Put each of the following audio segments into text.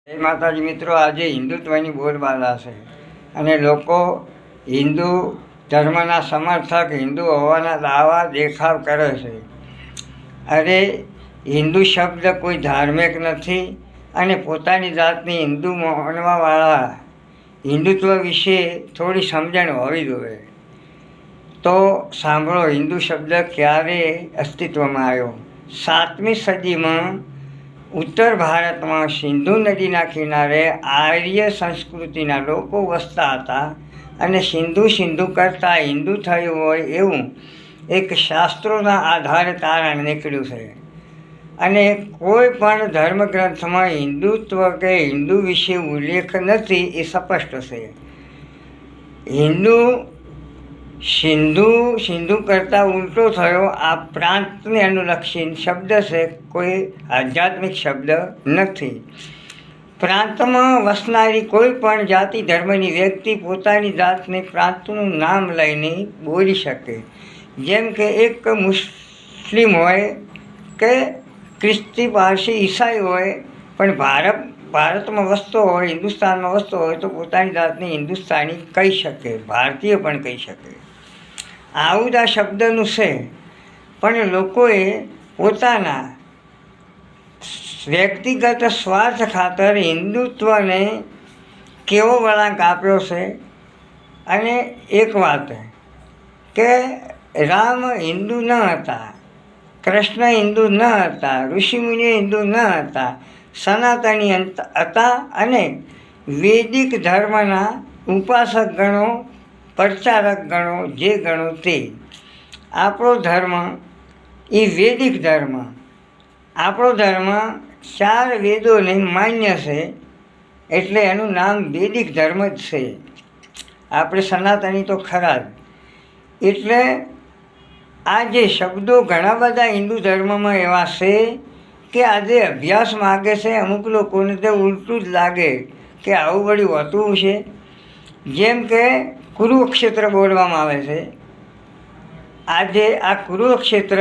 જય માતાજી મિત્રો, આજે હિન્દુત્વની બોલબાલા છે અને લોકો હિન્દુ ધર્મના સમર્થક હિન્દુ હોવાના દાવા દેખાવ કરે છે. અરે હિન્દુ શબ્દ કોઈ ધાર્મિક નથી અને પોતાની જાતની હિન્દુ માનવાવાળા હિન્દુત્વ વિશે થોડી સમજણ હોવી જોઈએ. તો સાંભળો, હિન્દુ શબ્દ ક્યારે અસ્તિત્વમાં આવ્યો? 7મી સદીમાં ઉત્તર ભારતમાં સિંધુ નદીના કિનારે આર્ય સંસ્કૃતિના લોકો વસતા હતા અને સિંધુ કરતાં હિન્દુ થયું હોય એવું એક શાસ્ત્રોના આધારે તારણ નીકળ્યું છે. અને કોઈ પણ ધર્મગ્રંથમાં હિન્દુત્વ કે હિન્દુ વિશે ઉલ્લેખ નથી, એ સ્પષ્ટ છે. સિંધુ કરતાં ઉલટો થયો આ પ્રાંતને અનુલક્ષીને શબ્દ છે, કોઈ આધ્યાત્મિક શબ્દ નથી. પ્રાંતમાં વસનારી કોઈ પણ જાતિ ધર્મની વ્યક્તિ પોતાની જાતને પ્રાંતનું નામ લઈને બોલી શકે. જેમ કે એક મુસ્લિમ હોય કે ખ્રિસ્તી, પારસી, ઈસાઈ હોય, પણ ભારતમાં વસતો હોય, હિન્દુસ્તાનમાં વસતો હોય તો પોતાની જાતને હિન્દુસ્તાની કહી શકે, ભારતીય પણ કહી શકે. આવું જ આ શબ્દનું છે. પણ લોકોએ પોતાના વ્યક્તિગત સ્વાર્થ ખાતર હિન્દુત્વને કેવો વળાંક આપ્યો છે. અને એક વાત કે રામ હિન્દુ ન હતા, કૃષ્ણ હિન્દુ ન હતા, ઋષિમુનિ હિન્દુ ન હતા, સનાતની હતા. અને વૈદિક ધર્મના ઉપાસક ગણો, પ્રચારક ગણો, જે ગણો તે. આપણો ધર્મ એ વૈદિક ધર્મ. આપણો ધર્મ 4 વેદોને માન્ય છે, એટલે એનું નામ વૈદિક ધર્મ જ છે. આપણે સનાતની તો ખરા જ. એટલે આ જે શબ્દો ઘણા બધા હિન્દુ ધર્મમાં એવા છે કે આજે અભ્યાસ માગે છે. અમુક લોકોને તો ઉલટું જ લાગે કે આવું બધું હોતું છે. જેમ કે કુરુક્ષેત્ર બોલવામાં આવે છે. આજે આ કુરુક્ષેત્ર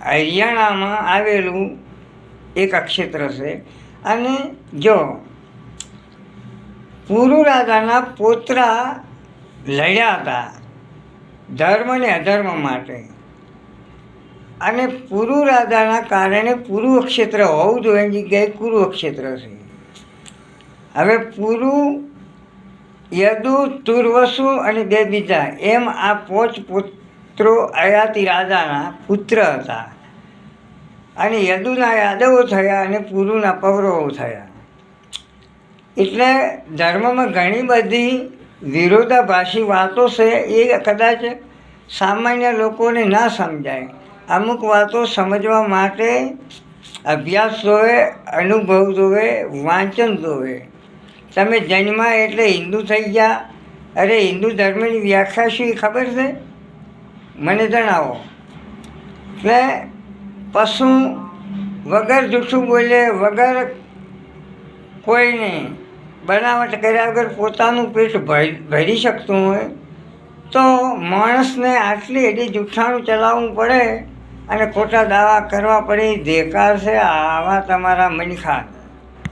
હરિયાણામાં આવેલું એક ક્ષેત્ર છે. અને જો પુરુ રાજાના પોતરા લડ્યા હતા ધર્મ અને અધર્મ માટે, અને પુરુ રાજાના કારણે કુરુક્ષેત્ર હોવું જોઈએ એની જગ્યાએ કુરુક્ષેત્ર છે. હવે પુરુ, યદુ, તુર્વસુ અને 2 બીજા એમ આ 5 પુત્રો અયાતિ રાજાના પુત્ર હતા. અને યદુના યાદવો થયા અને પુરુના પૌરવો થયા. એટલે ધર્મમાં ઘણી બધી વિરોધાભાસી વાતો છે. એ કદાચ સામાન્ય લોકોને ના સમજાય. અમુક વાતો સમજવા માટે અભ્યાસ જોવે, અનુભવ જોવે, વાંચન જોવે. તમે જન્મા એટલે હિન્દુ થઈ ગયા? અરે હિન્દુ ધર્મની વ્યાખ્યા શું એ ખબર છે? મને જણાવો. એટલે પશુ વગર જૂઠું બોલે, વગર કોઈને બનાવટ કર્યા વગર પોતાનું પેટ ભરી શકતું હોય તો માણસને આટલી એડી જૂઠાણું ચલાવવું પડે અને ખોટા દાવા કરવા પડે? એ દેકાર છે આવા તમારા મનખાન.